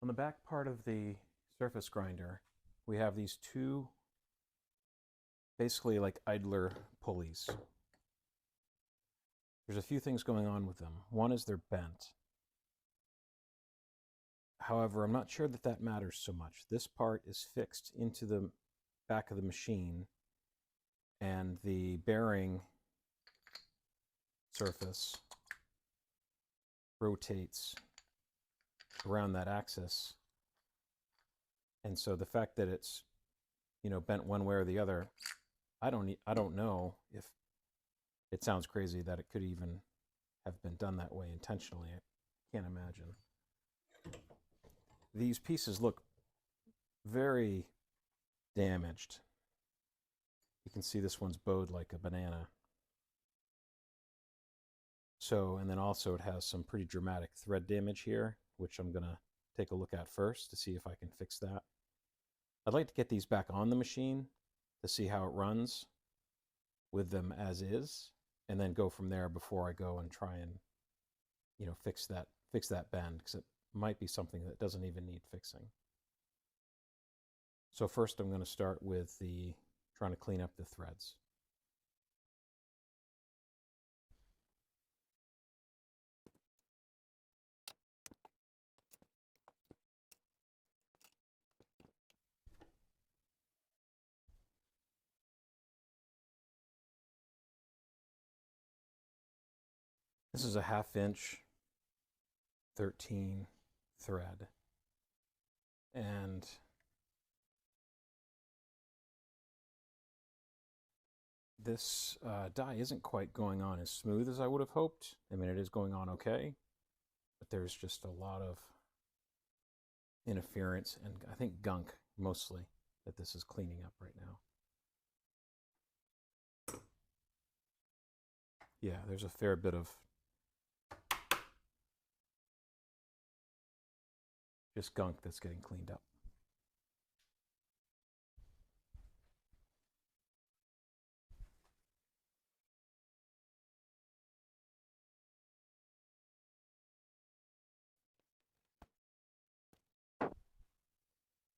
On the back part of the surface grinder, we have these two basically like idler pulleys. There's a few things going on with them. One is they're bent. However, I'm not sure that that matters so much. This part is fixed into the back of the machine, and the bearing surface rotates around that axis. And so the fact that it's, bent one way or the other, I don't know if it sounds crazy that it could even have been done that way intentionally. I can't imagine. These pieces look very damaged. You can see this one's bowed like a banana. So, and then also it has some pretty dramatic thread damage here, which I'm going to take a look at first to see if I can fix that. I'd like to get these back on the machine to see how it runs with them as is, and then go from there before I go and try and, fix that bend, because it might be something that doesn't even need fixing. So first I'm going to start with trying to clean up the threads. This is a 1/2 inch 13 thread, and this die isn't quite going on as smooth as I would have hoped. I mean, it is going on okay, but there's just a lot of interference and I think gunk mostly that this is cleaning up right now. Yeah, there's a fair bit of just gunk that's getting cleaned up.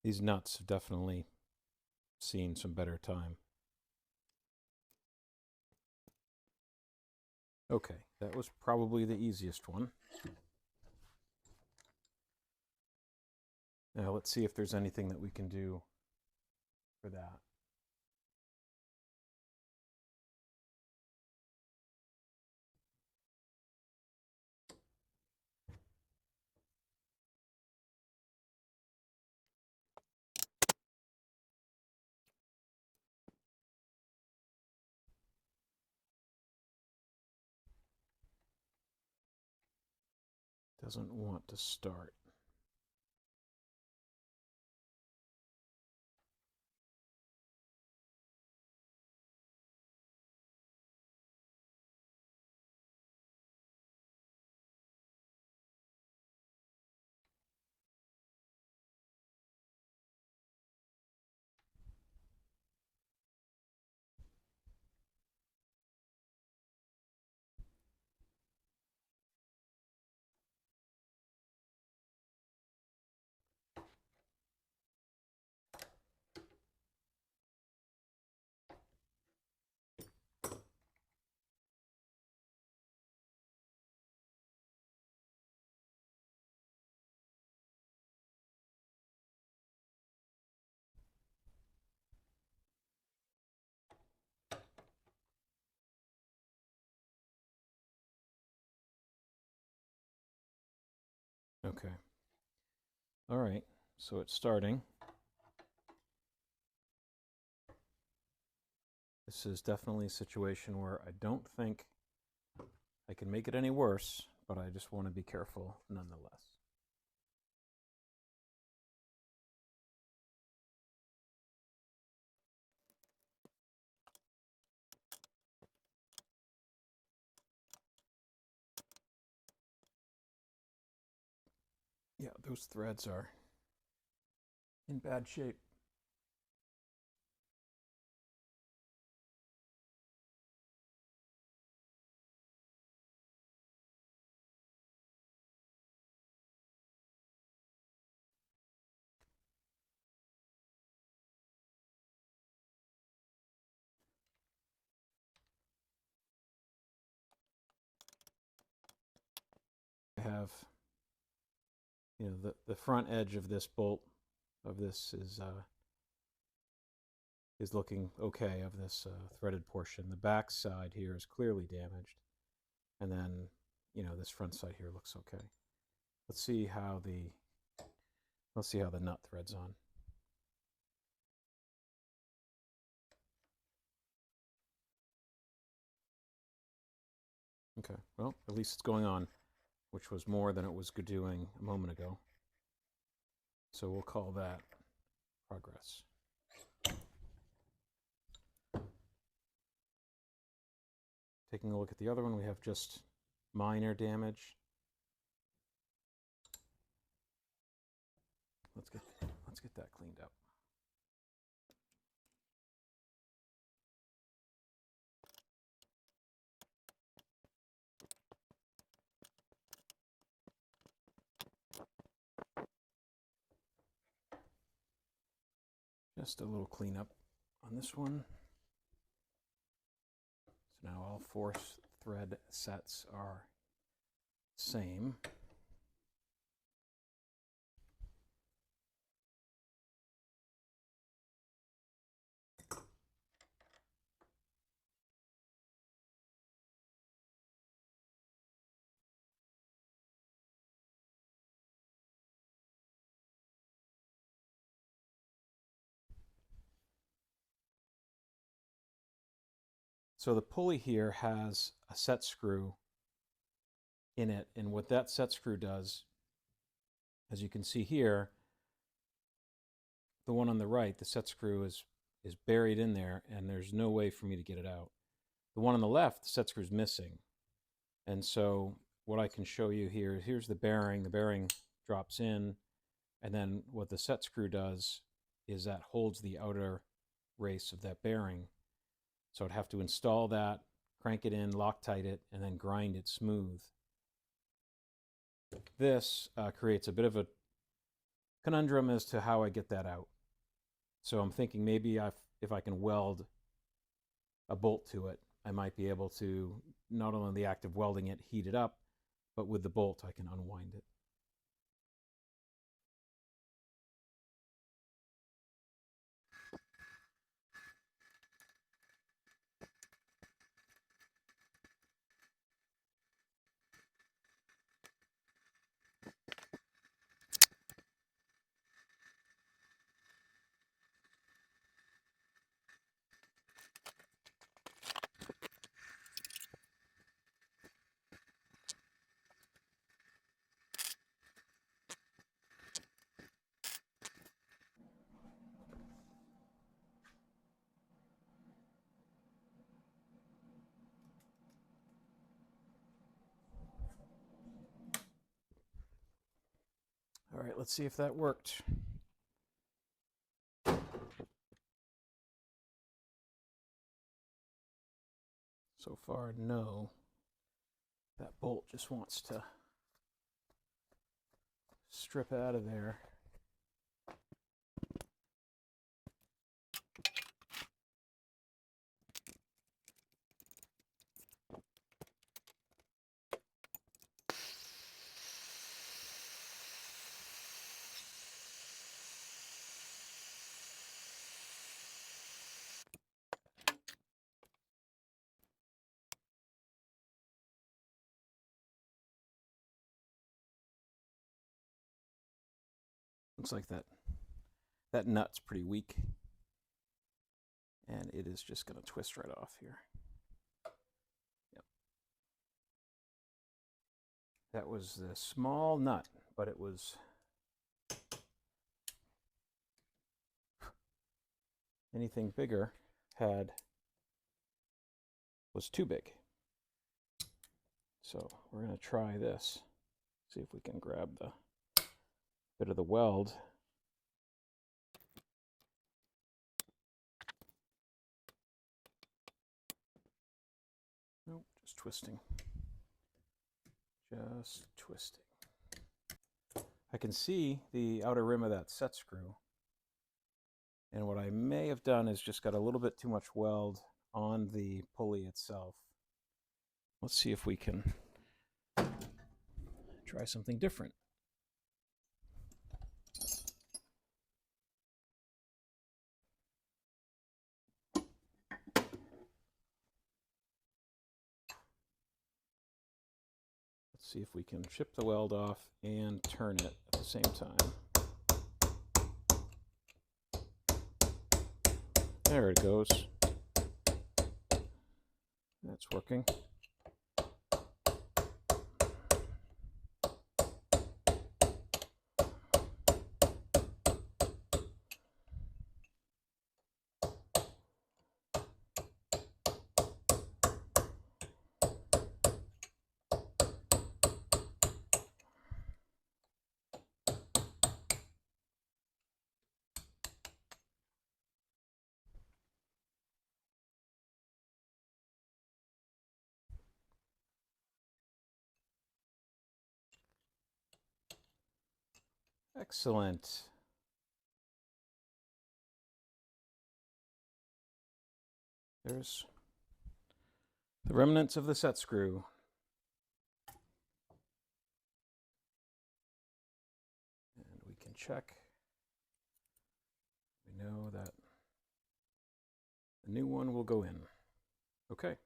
These nuts have definitely seen some better time. Okay, that was probably the easiest one. Now let's see if there's anything that we can do for that. Doesn't want to start. Okay. All right, so it's starting. This is definitely a situation where I don't think I can make it any worse, but I just want to be careful nonetheless. Yeah, those threads are in bad shape. have, you know, the front edge of this bolt of this is looking okay, of this threaded portion. The back side here is clearly damaged, and then, you know, this front side here looks okay. Let's see how the nut threads on. Okay, well, at least it's going on, which was more than it was doing a moment ago. So we'll call that progress. Taking a look at the other one, we have just minor damage. Let's get that cleaned up. Just a little cleanup on this one. So now all 4 thread sets are same. So the pulley here has a set screw in it, and what that set screw does, as you can see here, the one on the right, the set screw is buried in there, and there's no way for me to get it out. The one on the left, the set screw is missing. And so what I can show you here, here's the bearing drops in, and then what the set screw does is that holds the outer race of that bearing. So I'd have to install that, crank it in, Loctite it, and then grind it smooth. This creates a bit of a conundrum as to how I get that out. So I'm thinking maybe if I can weld a bolt to it, I might be able to, not only in the act of welding it, heat it up, but with the bolt I can unwind it. All right, let's see if that worked. So far, no. That bolt just wants to strip out of there. Looks like that nut's pretty weak, and it is just going to twist right off here. Yep. That was a small nut, but it was anything bigger was too big. So we're going to try this, see if we can grab the bit of the weld. Nope, just twisting. Just twisting. I can see the outer rim of that set screw. And what I may have done is just got a little bit too much weld on the pulley itself. Let's see if we can try something different. Let's see if we can chip the weld off and turn it at the same time. There it goes. That's working. Excellent. There's the remnants of the set screw. And we can check. We know that the new one will go in. Okay.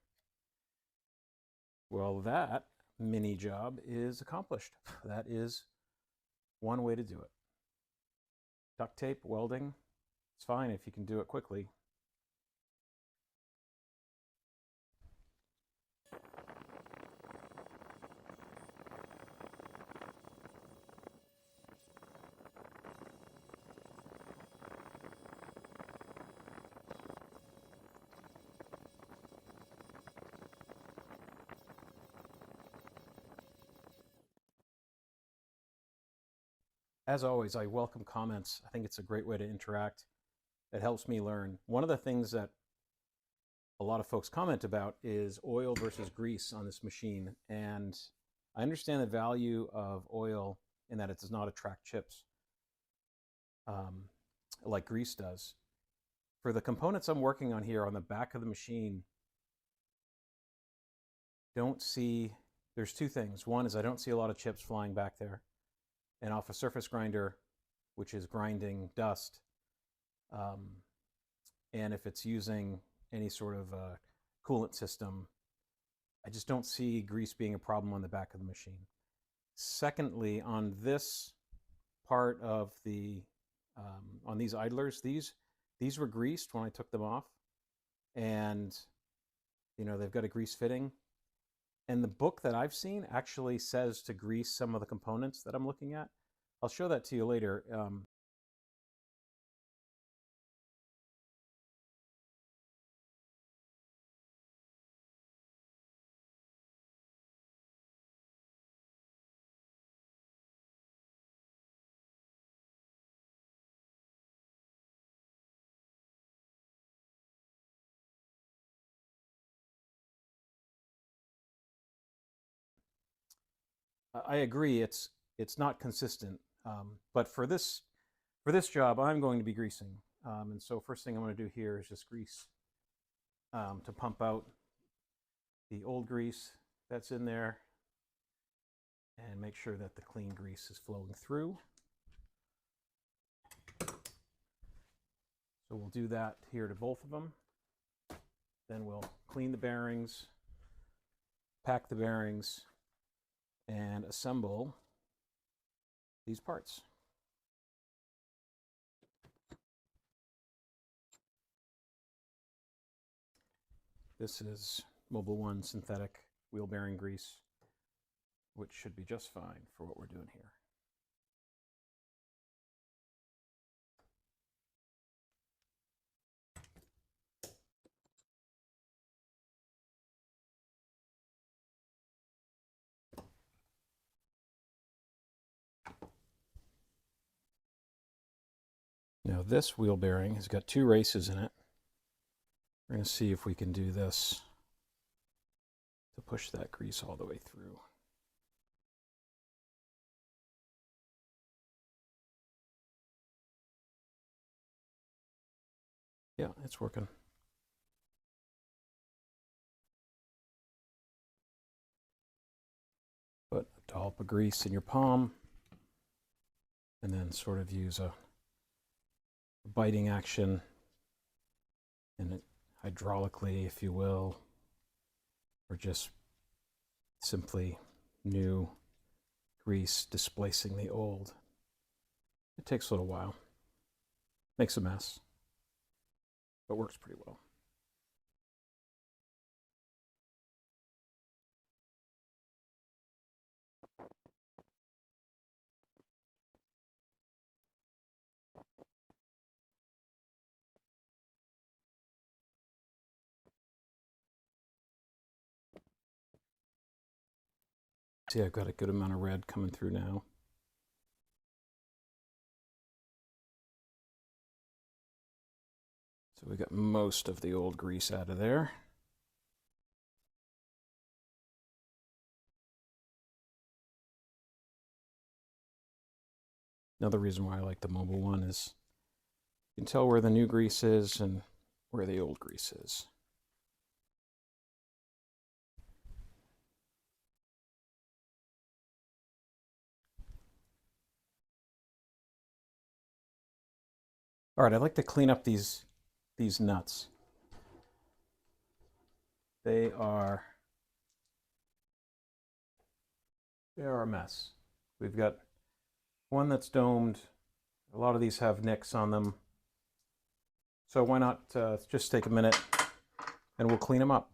Well, that mini job is accomplished. That is one way to do it. Duct tape, welding, it's fine if you can do it quickly. As always, I welcome comments. I think it's a great way to interact. It helps me learn. One of the things that a lot of folks comment about is oil versus grease on this machine. And I understand the value of oil in that it does not attract chips like grease does. For the components I'm working on here on the back of the machine, there's two things. One is I don't see a lot of chips flying back there. And off a surface grinder, which is grinding dust, and if it's using any sort of coolant system, I just don't see grease being a problem on the back of the machine. Secondly, on this part of the, on these idlers, these were greased when I took them off, and you know, they've got a grease fitting. And the book that I've seen actually says to grease some of the components that I'm looking at. I'll show that to you later. I agree, it's not consistent, but for this job, I'm going to be greasing, and so first thing I'm going to do here is just grease to pump out the old grease that's in there, and make sure that the clean grease is flowing through. So we'll do that here to both of them. Then we'll clean the bearings, pack the bearings, and assemble these parts. This is Mobile One synthetic wheel bearing grease, which should be just fine for what we're doing here. Now this wheel bearing has got two races in it. We're going to see if we can do this to push that grease all the way through. Yeah, it's working. But dollop of grease in your palm, and then sort of use a biting action and hydraulically, if you will, or just simply new grease displacing the old. It takes a little while. Makes a mess, but works pretty well. See, I've got a good amount of red coming through now. So we got most of the old grease out of there. Another reason why I like the mobile one is you can tell where the new grease is and where the old grease is. All right, I'd like to clean up these nuts. They are a mess. We've got one that's domed. A lot of these have nicks on them. So why not just take a minute and we'll clean them up.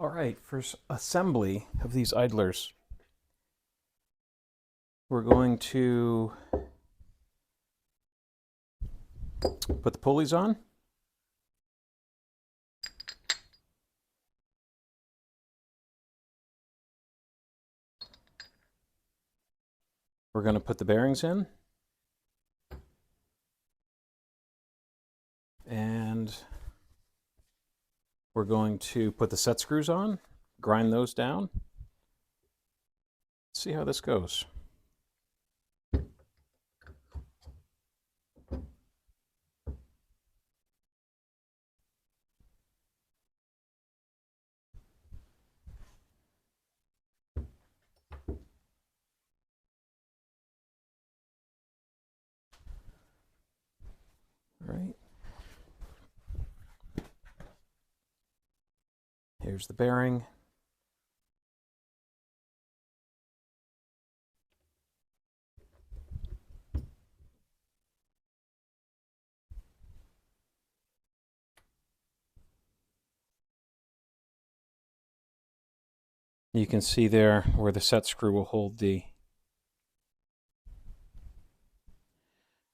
All right, for assembly of these idlers, we're going to put the pulleys on. We're going to put the bearings in. And we're going to put the set screws on, grind those down. See how this goes. right? Here's the bearing. You can see there where the set screw will hold the...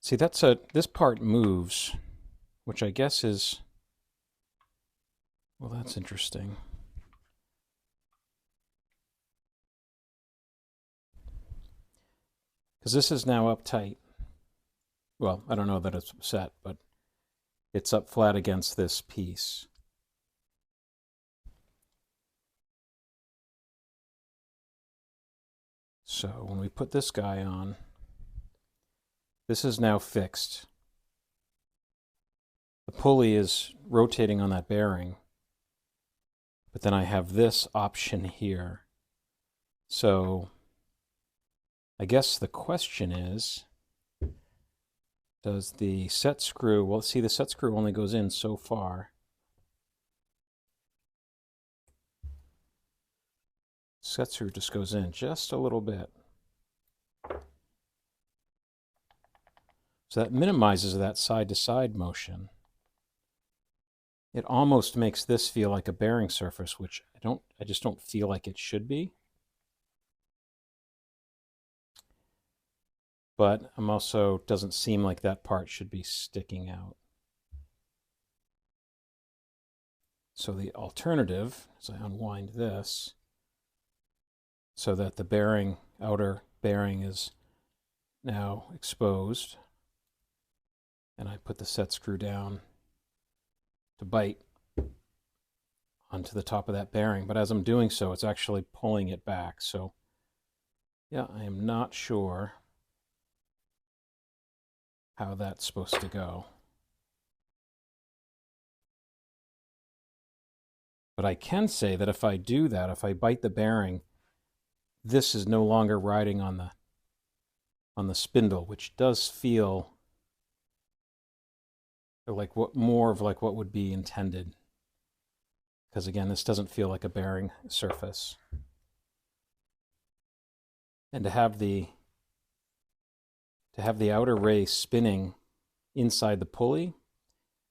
See, this part moves, which I guess is... Well, that's interesting. Because this is now up tight. Well, I don't know that it's set, but it's up flat against this piece. So when we put this guy on, this is now fixed. The pulley is rotating on that bearing, but then I have this option here. So I guess the question is, does the set screw, well, see, the set screw only goes in so far. Set screw just goes in just a little bit. So that minimizes that side-to-side motion. It almost makes this feel like a bearing surface, which I just don't feel like it should be. But I'm also, doesn't seem like that part should be sticking out. So the alternative is I unwind this so that the bearing, outer bearing, is now exposed. And I put the set screw down to bite onto the top of that bearing. But as I'm doing so, it's actually pulling it back. So yeah, I am not sure how that's supposed to go. But I can say that if I do that, if I bite the bearing, this is no longer riding on the spindle, which does feel like more of what would be intended. Because again, this doesn't feel like a bearing surface. And to have the outer race spinning inside the pulley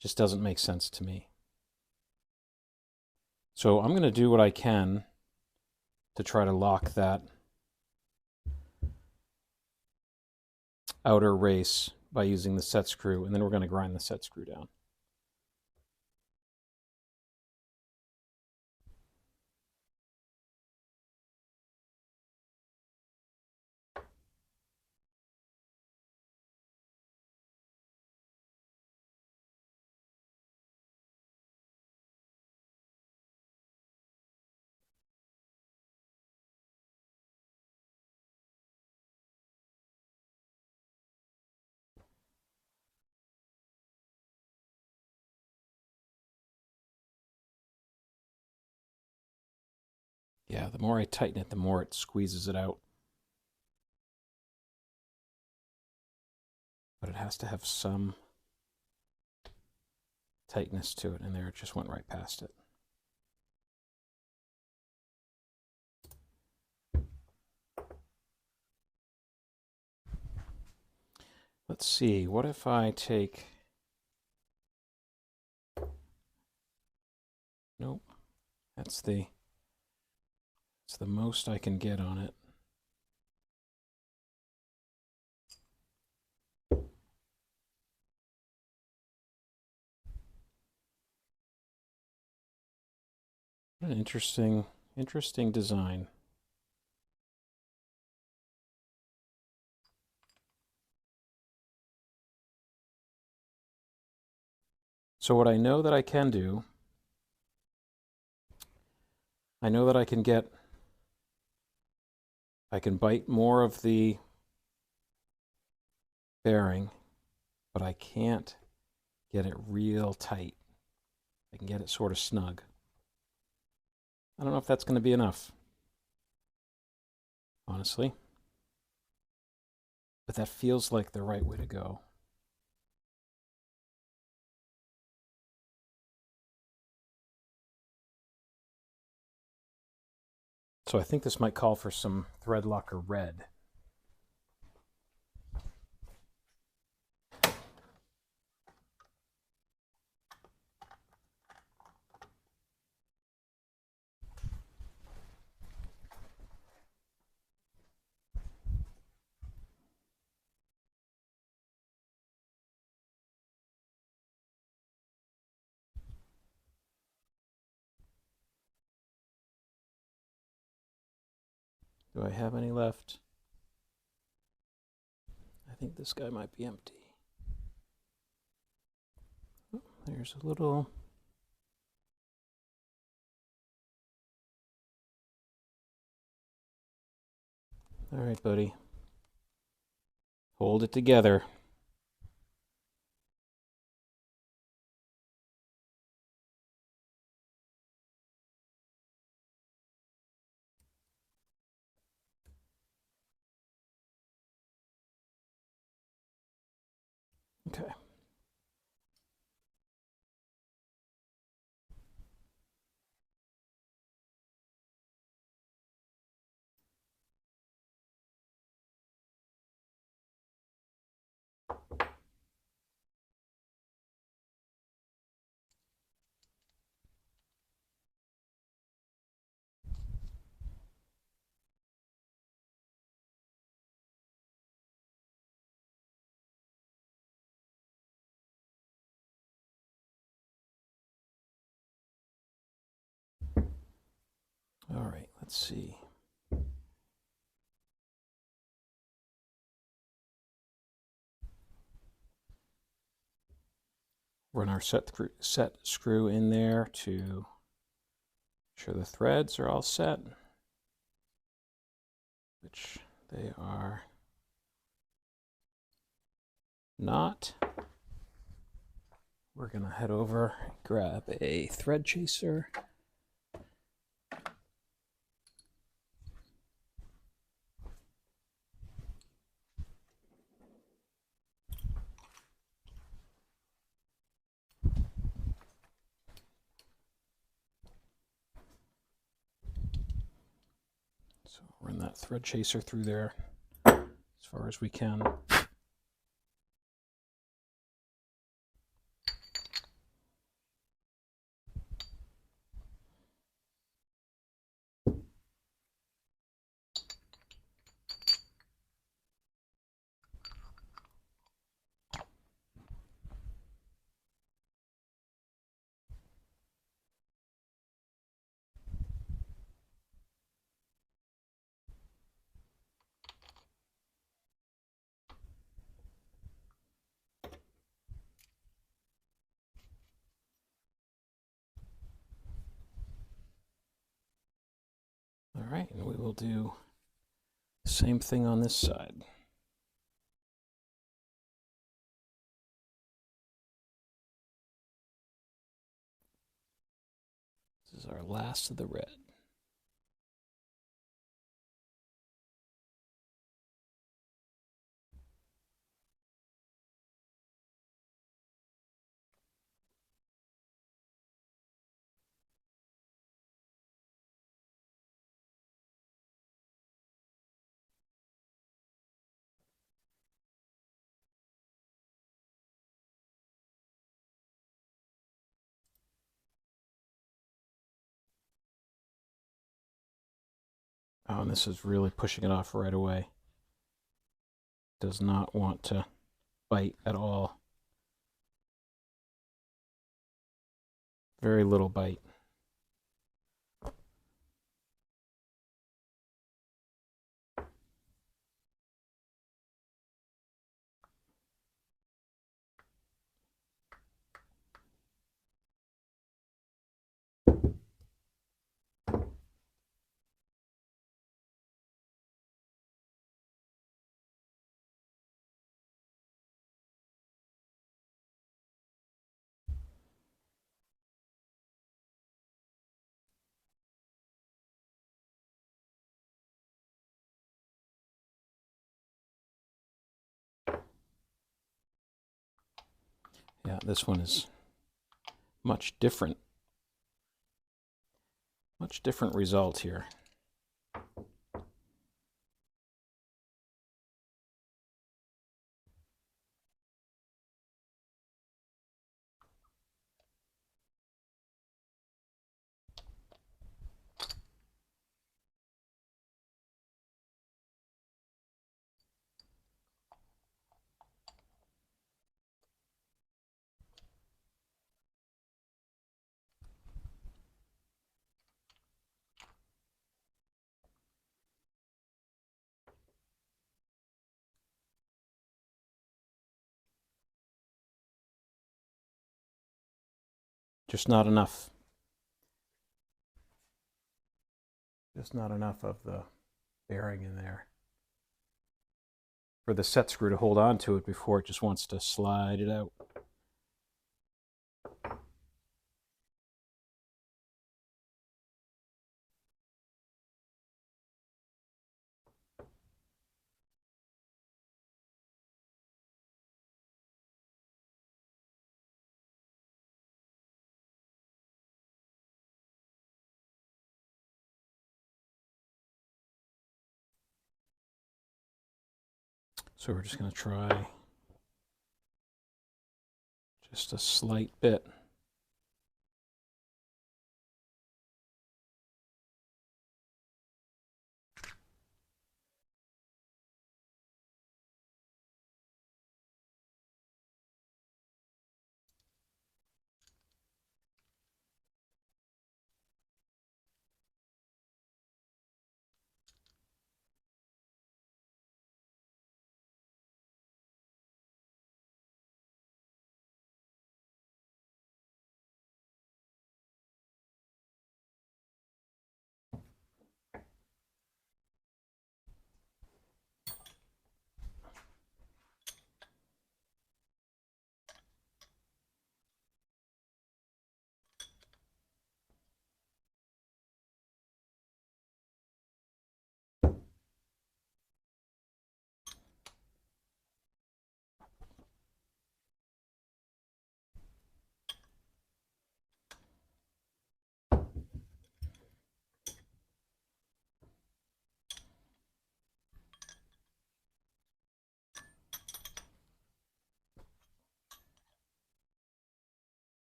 just doesn't make sense to me. So I'm going to do what I can to try to lock that outer race by using the set screw, and then we're going to grind the set screw down. Yeah, the more I tighten it, the more it squeezes it out. But it has to have some tightness to it, and there it just went right past it. Let's see, what if I take... Nope, that's the most I can get on it. What an interesting design. So what I know that I can do, I know that I can bite more of the bearing, but I can't get it real tight. I can get it sort of snug. I don't know if that's going to be enough, honestly. But that feels like the right way to go. So I think this might call for some thread locker red. Do I have any left? I think this guy might be empty. Oh, there's a little. All right, buddy. Hold it together. Okay. All right, let's see. Run our set screw in there to make sure the threads are all set, which they are not. We're going to head over and grab a thread chaser. So run that thread chaser through there as far as we can. All right, and we will do the same thing on this side. This is our last of the red. Oh, and this is really pushing it off right away. Does not want to bite at all. Very little bite. Yeah, this one is much different result here. Just not enough. Just not enough of the bearing in there for the set screw to hold on to it before it just wants to slide it out. So we're just going to try just a slight bit.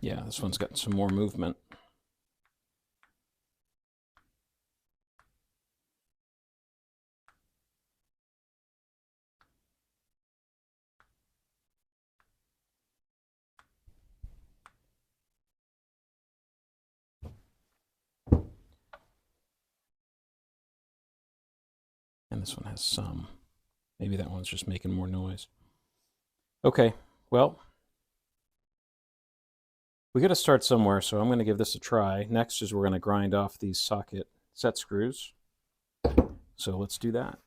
Yeah, this one's got some more movement. And this one has some. Maybe that one's just making more noise. Okay, well, we got to start somewhere, so I'm going to give this a try. Next is we're going to grind off these socket set screws. So let's do that.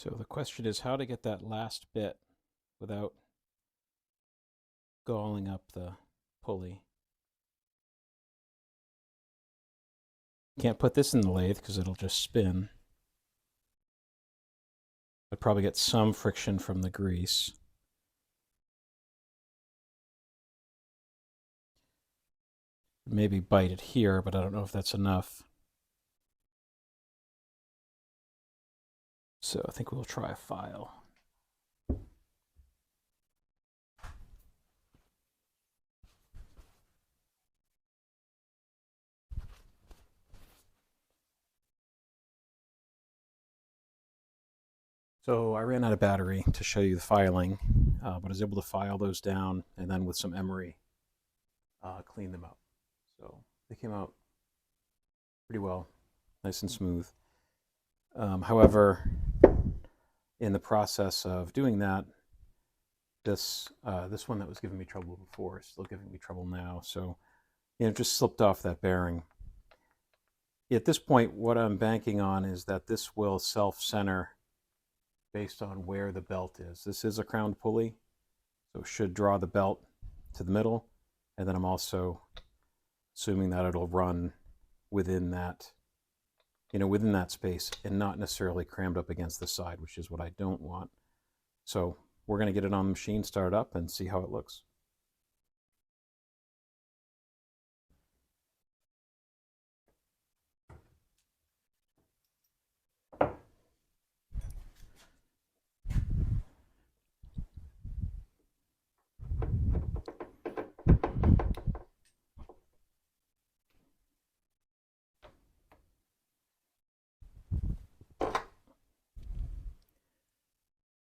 So the question is how to get that last bit without galling up the pulley. Can't put this in the lathe because it'll just spin. I'd probably get some friction from the grease. Maybe bite it here, but I don't know if that's enough. So I think we'll try a file. So I ran out of battery to show you the filing, but I was able to file those down and then with some emery clean them up. So they came out pretty well, nice and smooth. However, in the process of doing that, this one that was giving me trouble before is still giving me trouble now. So, it just slipped off that bearing. At this point, what I'm banking on is that this will self-center based on where the belt is. This is a crowned pulley, so it should draw the belt to the middle, and then I'm also assuming that it'll run within that, within that space and not necessarily crammed up against the side, which is what I don't want. So we're going to get it on the machine, start it up, and see how it looks.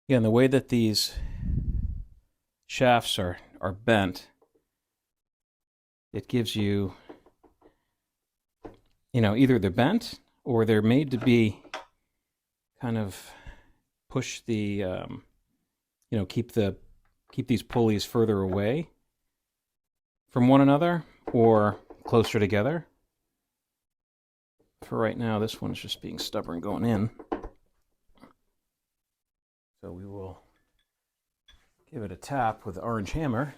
Again, the way that these shafts are bent, it gives you, either they're bent or they're made to be kind of push the, keep these pulleys further away from one another or closer together. For right now, this one is just being stubborn going in. So we will give it a tap with the orange hammer.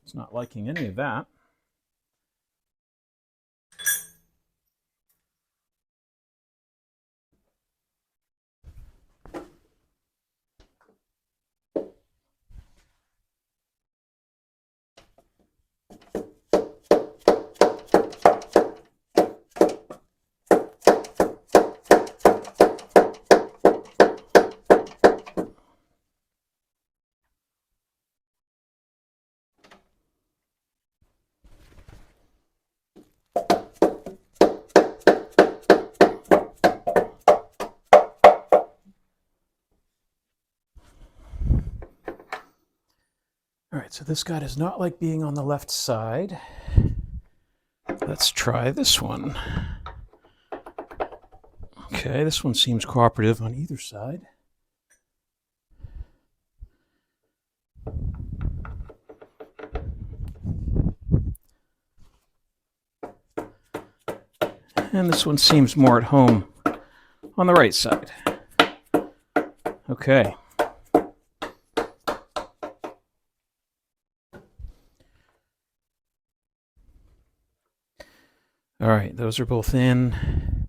It's not liking any of that. All right, so this guy does not like being on the left side. Let's try this one. Okay, this one seems cooperative on either side. And this one seems more at home on the right side. Okay. All right, those are both in.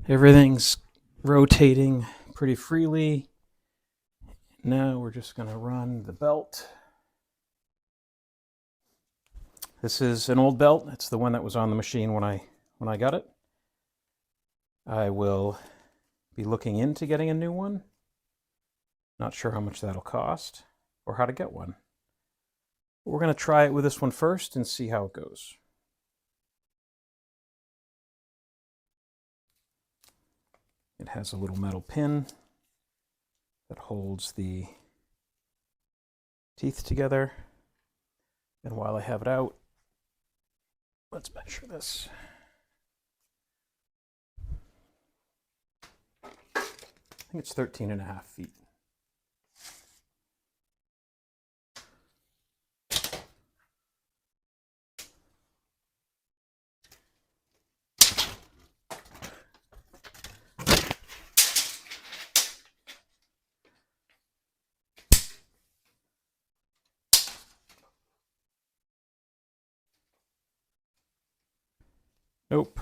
Everything's rotating pretty freely. Now we're just going to run the belt. This is an old belt. It's the one that was on the machine when I got it. I will be looking into getting a new one. Not sure how much that'll cost or how to get one. But we're going to try it with this one first and see how it goes. It has a little metal pin that holds the teeth together. And while I have it out, let's measure this. think it's 13.5 feet. Nope.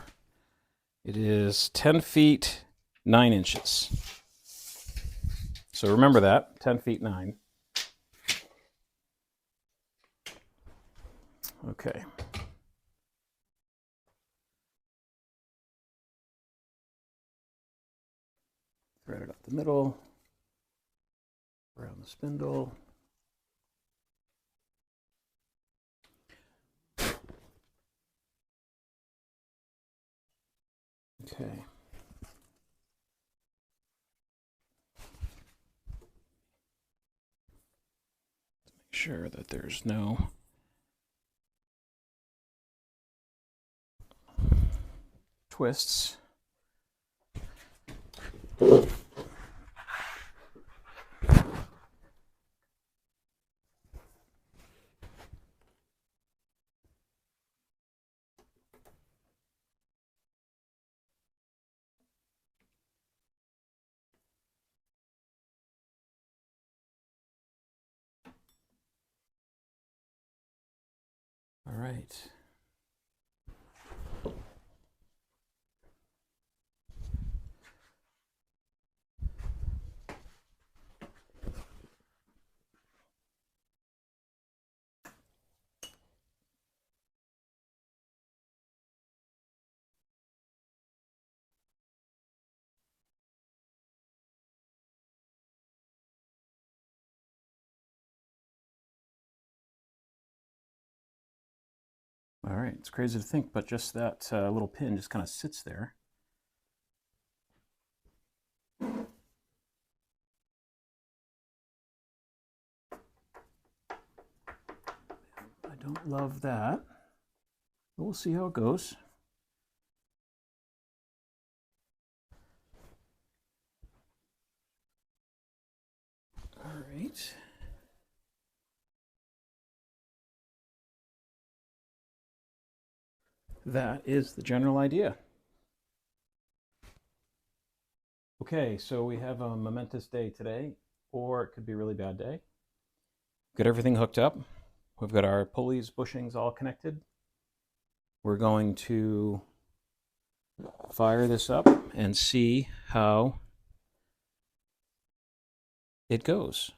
It is 10 feet 9 inches. So remember that, 10 feet 9. Okay. Thread it up the middle, around the spindle. Okay. Make sure that there's no twists. All right. All right, it's crazy to think, but just that little pin just kind of sits there. I don't love that, but we'll see how it goes. All right. That is the general idea. Okay, so we have a momentous day today, or it could be a really bad day. Got everything hooked up. We've got our pulleys, bushings all connected. We're going to fire this up and see how it goes.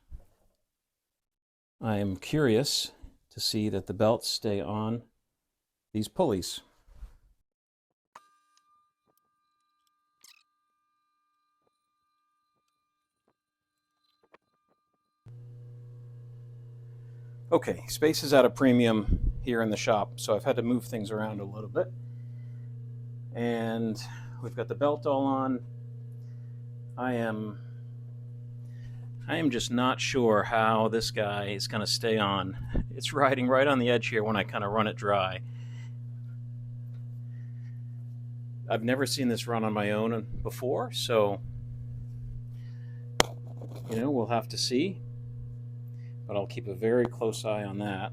I am curious to see that the belts stay on these pulleys. Okay, space is at a premium here in the shop, so I've had to move things around a little bit. And we've got the belt all on. I am just not sure how this guy is going to stay on. It's riding right on the edge here when I kind of run it dry. I've never seen this run on my own before, so we'll have to see. But I'll keep a very close eye on that.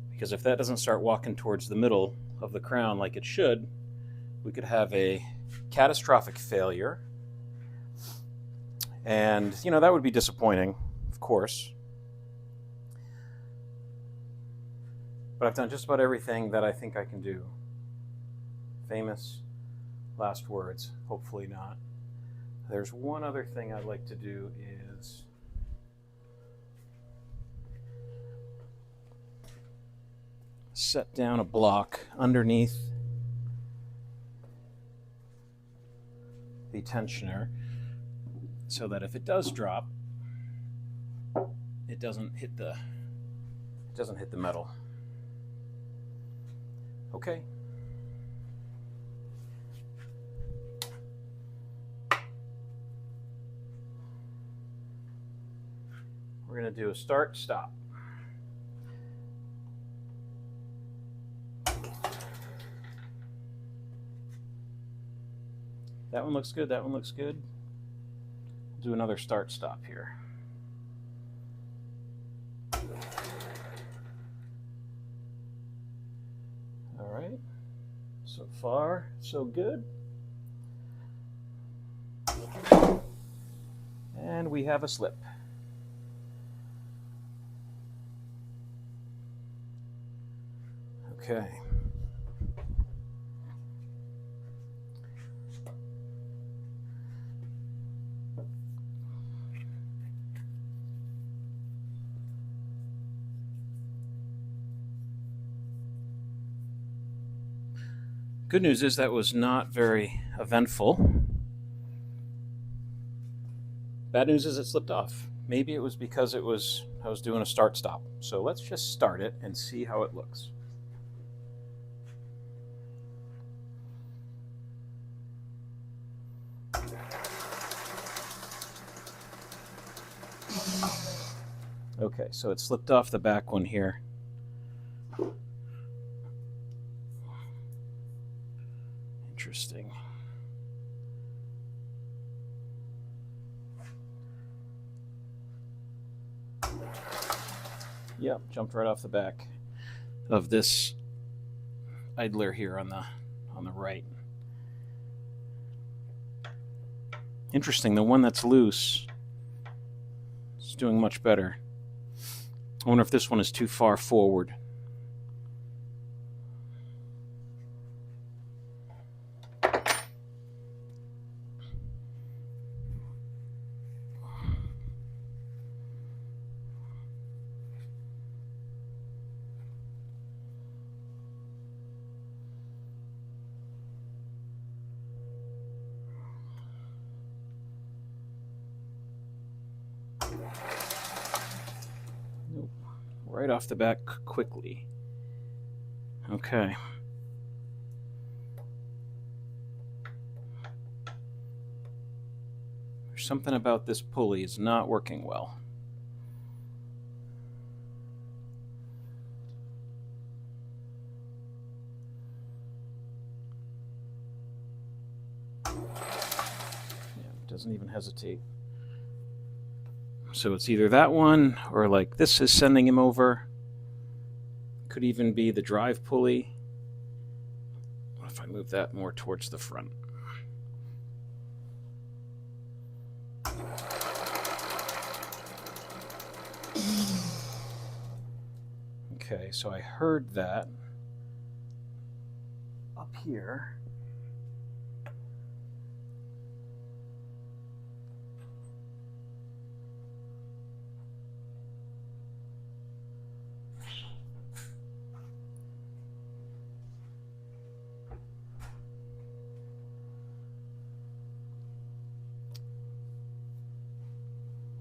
Because if that doesn't start walking towards the middle of the crown like it should, we could have a catastrophic failure. And, that would be disappointing, of course. But I've done just about everything that I think I can do. Famous last words, hopefully not. There's one other thing I'd like to do is set down a block underneath the tensioner so that if it does drop, it doesn't hit the metal. Okay. We're going to do a start, stop. That one looks good, that one looks good. Do another start-stop here. All right, so far, so good. And we have a slip. Okay. Good news is that was not very eventful. Bad news is it slipped off. Maybe it was because I was doing a start-stop. So let's just start it and see how it looks. Okay, so it slipped off the back one here. Interesting. Yep, jumped right off the back of this idler here on the right. Interesting, the one that's loose is doing much better. I wonder if this one is too far forward. Nope. Right off the back quickly. Okay. There's something about this pulley is not working well. Yeah, it doesn't even hesitate. So it's either that one or like this is sending him over. Could even be the drive pulley. What if I move that more towards the front? Okay, so I heard that up here.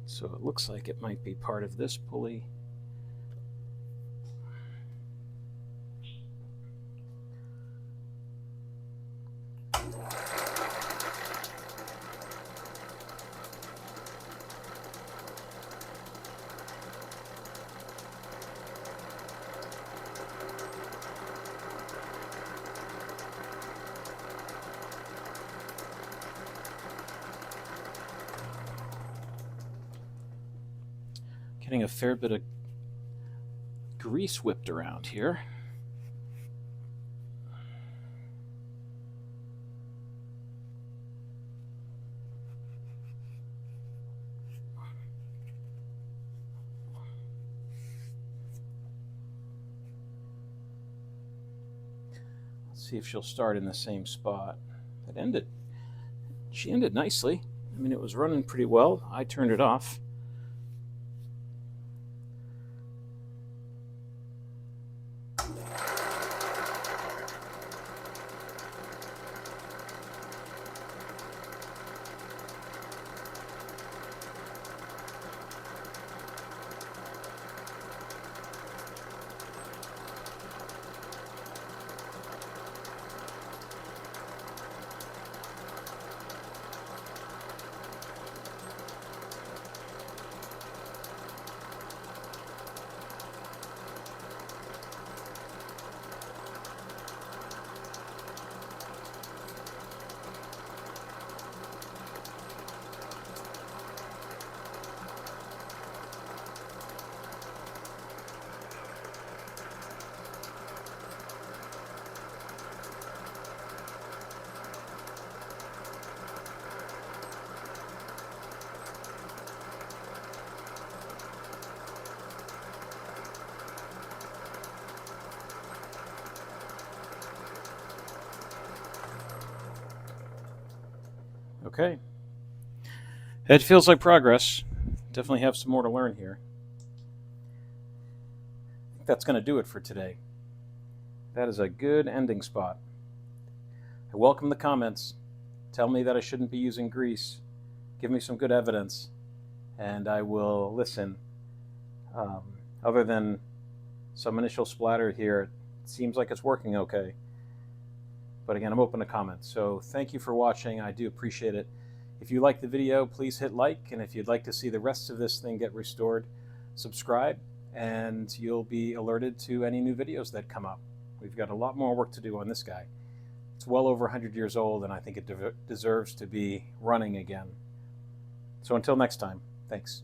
So it looks like it might be part of this pulley. Getting a fair bit of grease whipped around here. Let's see if she'll start in the same spot. She ended nicely. I mean, it was running pretty well. I turned it off. Okay. It feels like progress. Definitely have some more to learn here. I think that's going to do it for today. That is a good ending spot. I welcome the comments. Tell me that I shouldn't be using grease. Give me some good evidence, and I will listen. Other than some initial splatter here, it seems like it's working okay. But again, I'm open to comments. So thank you for watching. I do appreciate it. If you like the video, please hit like. And if you'd like to see the rest of this thing get restored, subscribe, and you'll be alerted to any new videos that come up. We've got a lot more work to do on this guy. It's well over 100 years old, and I think it deserves to be running again. So until next time, thanks.